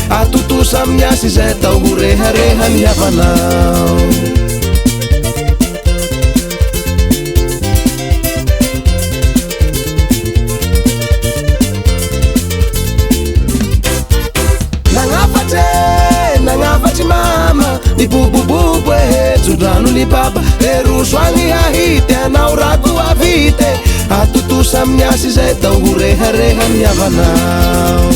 atotosa amin'ny asy izay tao ho rehareha ny havanao nagnafatry mama ny bobobobo e jodrano ny baba e rosoagny ahity anao rato avity atotosa amin'ny asy izay tao ho rehareha ny havanao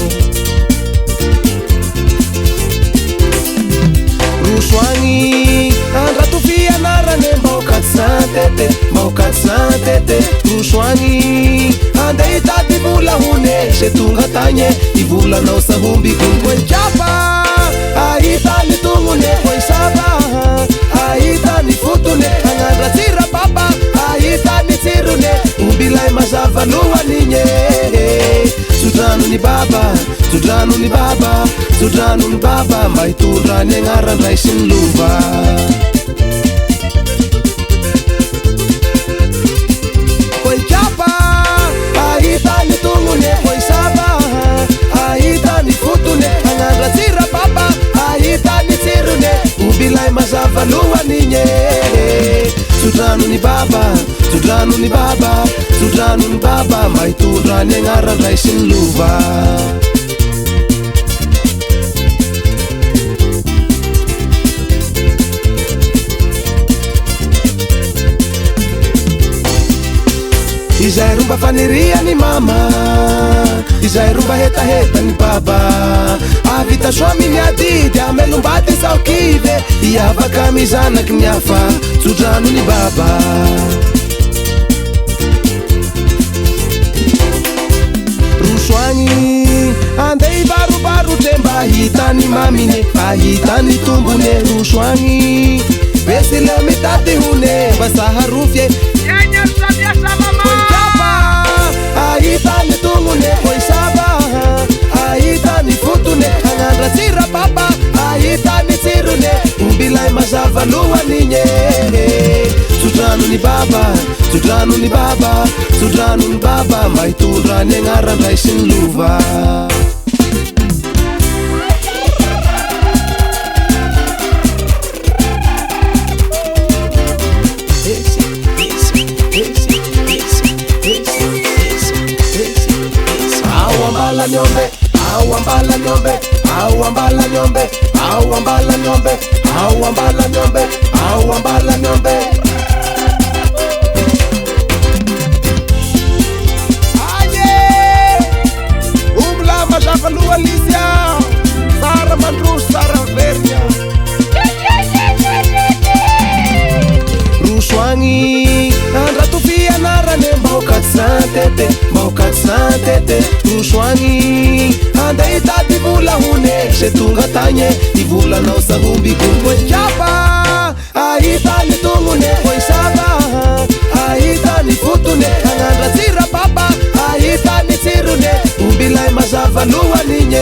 rosoagny andrato fianarane maokatsa tete rosoagny andeha hitady vola hone se tonga tagny i volanao sahomby konkoenjapa ahita ny tognone koisava ahita ny fotone agnadratsira baba ahita ny tsirone ombilay mazava lohanigny sodrano ny baba sodrano ny baba sodrano ny baba mba hitondra ny agnarandray sy ny lova koijapa ahita ny tognone koisava ahita ny fotone agnadratsira baba ahita ny tsirone ombilay mazava lohanigny sodrano ny baba sodrano ny baba sodrano ny baba mba hitondra ny agnarandray sy ny lova izay romba faniriany mama izay romba hetahetany baba avita soamy miadidy amelombady sao kive iavaka mizanaky ny hafa sodrano ny baba rosoagny andeha hibarobarotre mba ahitany mamine ahitany tombone rosoagny vesile mitady hone mba saharofye ahita ny tognone koisava ahita ny fotone agnadratsira baba ahita ny tsirone ombilay mazava lohanigny sodrano ny baba sodrano ny baba sodrano ny baba mba hitondra ny agnarandray sy ny lova nyombe auambala nyombe auambala nyombe auambala nyombe auambala nyombe auambala nyombe aye umla mazava lualisia sara mandru sara vernia rosoagny andrato fianarane maokatsa tete rosoagny andeha hitady vola hone se tonga tagny i volanao sahomby konkoenjapa ahita ny tognone koisava ahita ny fotone agnadratsira baba ahita ny tsirone ombilay mazava lohanigny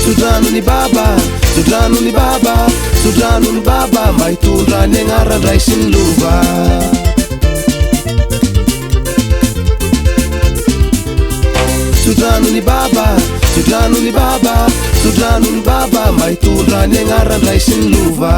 sodrano ny baba sodrano ny baba sodrano ny baba mba hitondra ny agnarandray sy ny lova sodrano ny baba sodrano ny baba sodrano ny baba mba hitondra ny agnarandray sy ny lova